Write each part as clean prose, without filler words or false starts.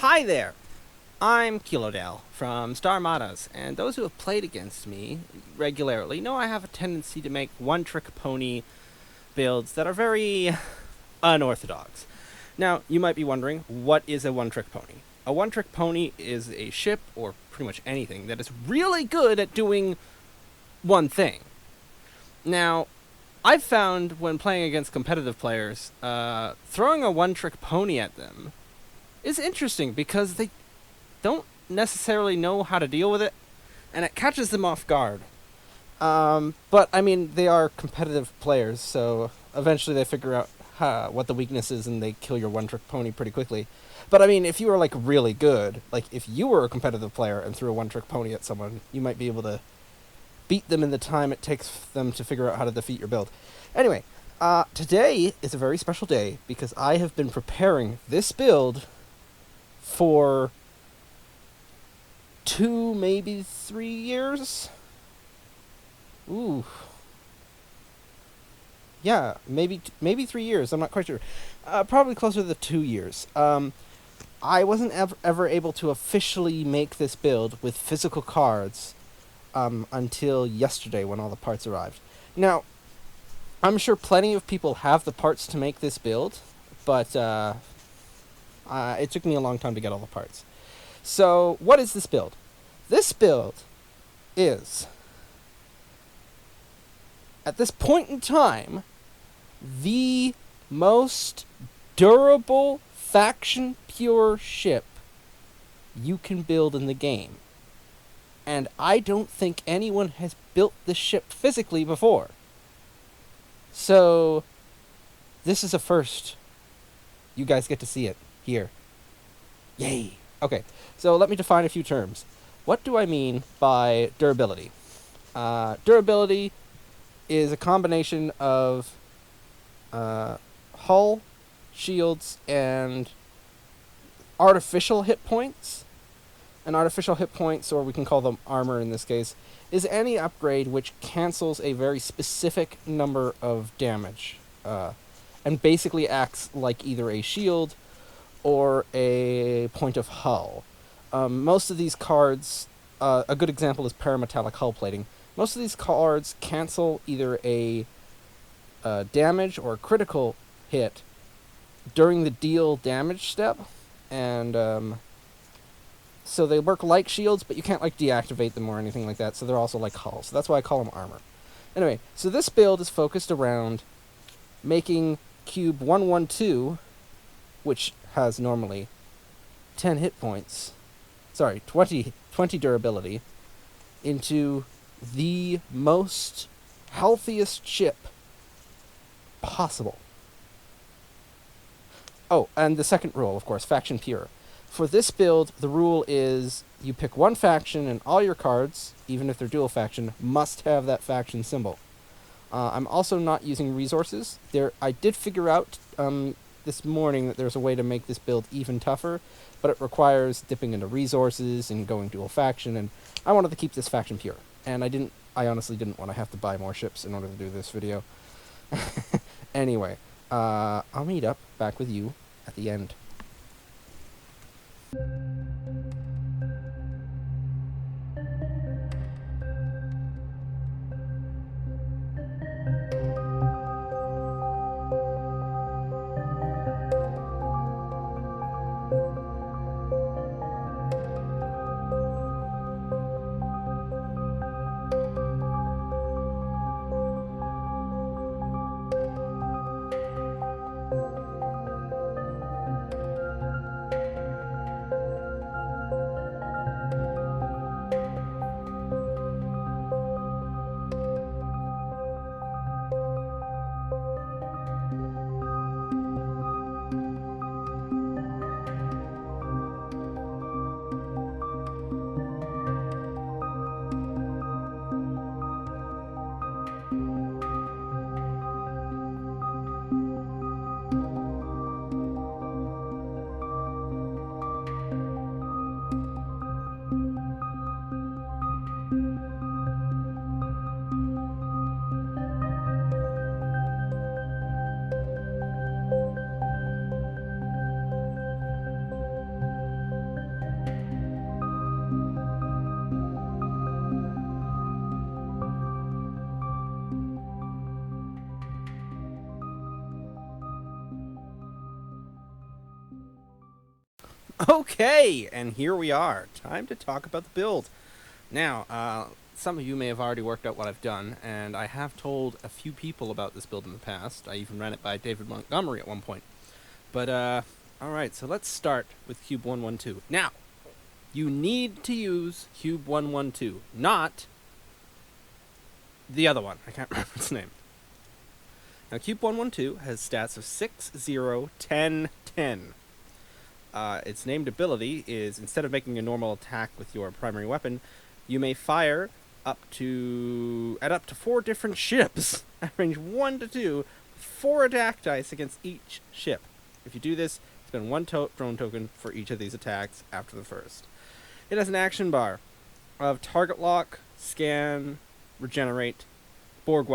Hi there! I'm Kilodale from Starsmadas, and those who have played against me regularly know I have a tendency to make one-trick pony builds that are very unorthodox. Now, you might be wondering, what is a one-trick pony? A one-trick pony is a ship, or pretty much anything, that is really good at doing one thing. Now, I've found when playing against competitive players, throwing a one-trick pony at them is interesting because they don't necessarily know how to deal with it, and it catches them off guard. But, I mean, they are competitive players, so eventually they figure out what the weakness is and they kill your one-trick pony pretty quickly. But, I mean, if you were, like, really good, like, if you were a competitive player and threw a one-trick pony at someone, you might be able to beat them in the time it takes them to figure out how to defeat your build. Anyway, today is a very special day because I have been preparing this build for 2, maybe 3 years? Ooh. Yeah, maybe 3 years, I'm not quite sure. Probably closer to the 2 years. I wasn't ever able to officially make this build with physical cards until yesterday when all the parts arrived. Now, I'm sure plenty of people have the parts to make this build, but it took me a long time to get all the parts. So, what is this build? This build is, at this point in time, the most durable faction pure ship you can build in the game. And I don't think anyone has built this ship physically before. So, this is a first. You guys get to see it here. Yay! Okay, so let me define a few terms. What do I mean by durability? Durability is a combination of hull, shields, and artificial hit points. And artificial hit points, or we can call them armor in this case, is any upgrade which cancels a very specific number of damage. And basically acts like either a shield or a point of hull. Most of these cards, a good example is parametallic hull plating. Most of these cards cancel either a damage or a critical hit during the deal damage step, and so they work like shields, but you can't like deactivate them or anything like that, so they're also like hulls. So that's why I call them armor. Anyway, so this build is focused around making cube 112, which has normally 10 hit points, 20 durability, into the most healthiest ship possible. Oh, and the second rule, of course, faction pure. For this build, the rule is you pick one faction and all your cards, even if they're dual faction, must have that faction symbol. I'm also not using resources. I did figure out this morning that there's a way to make this build even tougher, but it requires dipping into resources and going dual faction, and I wanted to keep this faction pure. And I honestly didn't want to have to buy more ships in order to do this video. Anyway, I'll meet up back with you at the end. Okay, and here we are. Time to talk about the build. Now, some of you may have already worked out what I've done, and I have told a few people about this build in the past. I even ran it by David Montgomery at one point. But, alright, so let's start with Cube 112. Now, you need to use Cube 112, not the other one. I can't remember its name. Now, Cube 112 has stats of 6, 0, 10, 10. Its named ability is, instead of making a normal attack with your primary weapon, you may fire at up to 4 different ships at range 1 to 2, 4 attack dice against each ship. If you do this, spend 1 drone token for each of these attacks after the first. It has an action bar of target lock, scan, regenerate, Borg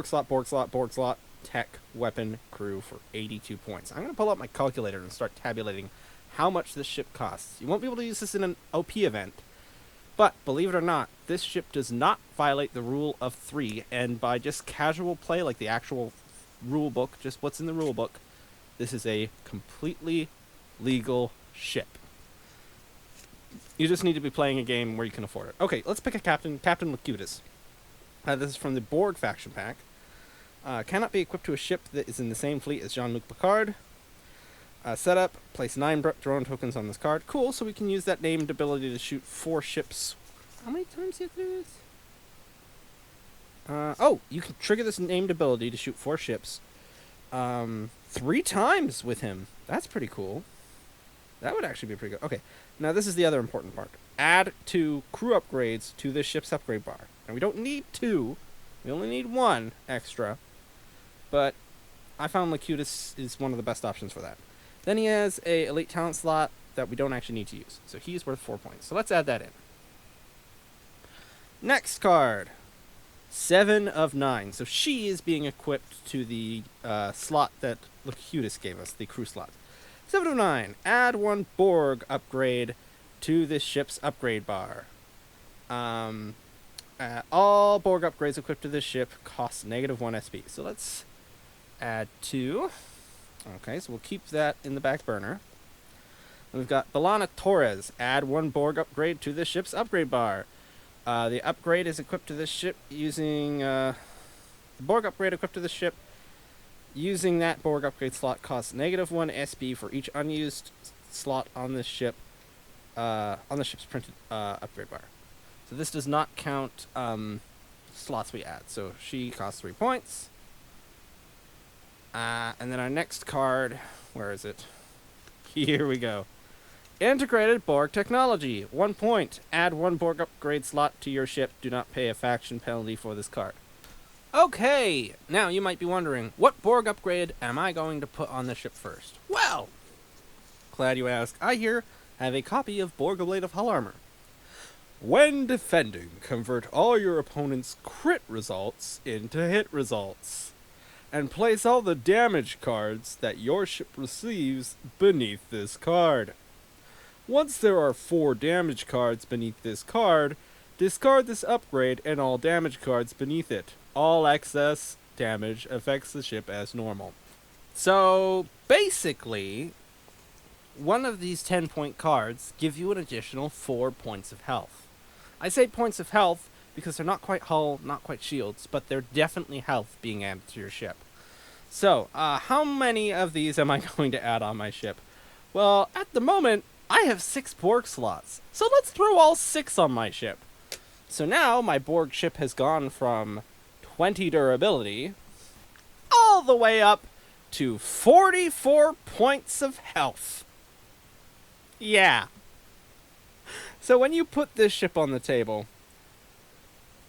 slot, tech, weapon, crew for 82 points. I'm going to pull up my calculator and start tabulating how much this ship costs. You won't be able to use this in an OP event, but believe it or not, this ship does not violate the rule of 3, and by just casual play, like the actual rule book, just what's in the rule book, this is a completely legal ship. You just need to be playing a game where you can afford it. Okay, let's pick a captain, Captain Locutus. This is from the Borg faction pack. Cannot be equipped to a ship that is in the same fleet as Jean-Luc Picard. Setup, place 9 drone tokens on this card. Cool, so we can use that named ability to shoot 4 ships. How many times do you have to do this? Oh, you can trigger this named ability to shoot 4 ships 3 times with him. That's pretty cool. That would actually be pretty good. Okay, now this is the other important part. Add 2 crew upgrades to this ship's upgrade bar. Now we don't need 2. We only need 1 extra. But I found Locutus is one of the best options for that. Then he has a elite talent slot that we don't actually need to use. So he's worth 4 points. So let's add that in. Next card. 7 of 9. So she is being equipped to the slot that Locutus gave us, the crew slot. 7 of 9. Add 1 Borg upgrade to this ship's upgrade bar. All Borg upgrades equipped to this ship cost -1 SP. So let's add 2. Okay, so we'll keep that in the back burner. And we've got Belana Torres. Add 1 Borg upgrade to this ship's upgrade bar. The upgrade is equipped to this ship using... the Borg upgrade equipped to this ship using that Borg upgrade slot costs -1 SP for each unused slot on this ship, on the ship's printed upgrade bar. So this does not count slots we add. So she costs 3 points. And then our next card, where is it? Here we go. Integrated Borg technology. 1 point. Add 1 Borg upgrade slot to your ship. Do not pay a faction penalty for this card. Okay, now you might be wondering, what Borg upgrade am I going to put on the ship first? Well, glad you asked. I here have a copy of Borg Ablative Hull Armor. When defending, convert all your opponent's crit results into hit results, and place all the damage cards that your ship receives beneath this card. Once there are 4 damage cards beneath this card, discard this upgrade and all damage cards beneath it. All excess damage affects the ship as normal. So, basically, one of these 10-point cards give you an additional 4 points of health. I say points of health because they're not quite hull, not quite shields, but they're definitely health being added to your ship. So, how many of these am I going to add on my ship? Well, at the moment, I have 6 Borg slots, so let's throw all 6 on my ship. So now, my Borg ship has gone from 20 durability all the way up to 44 points of health. Yeah. So when you put this ship on the table,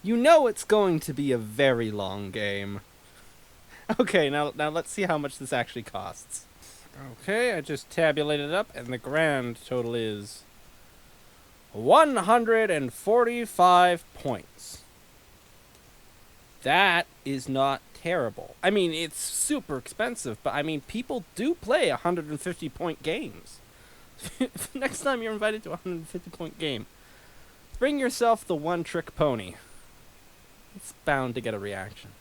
you know it's going to be a very long game. Okay, now let's see how much this actually costs. Okay, I just tabulated it up, and the grand total is 145 points. That is not terrible. I mean, it's super expensive, but I mean, people do play 150-point games. Next time you're invited to a 150-point game, bring yourself the one-trick pony. It's bound to get a reaction.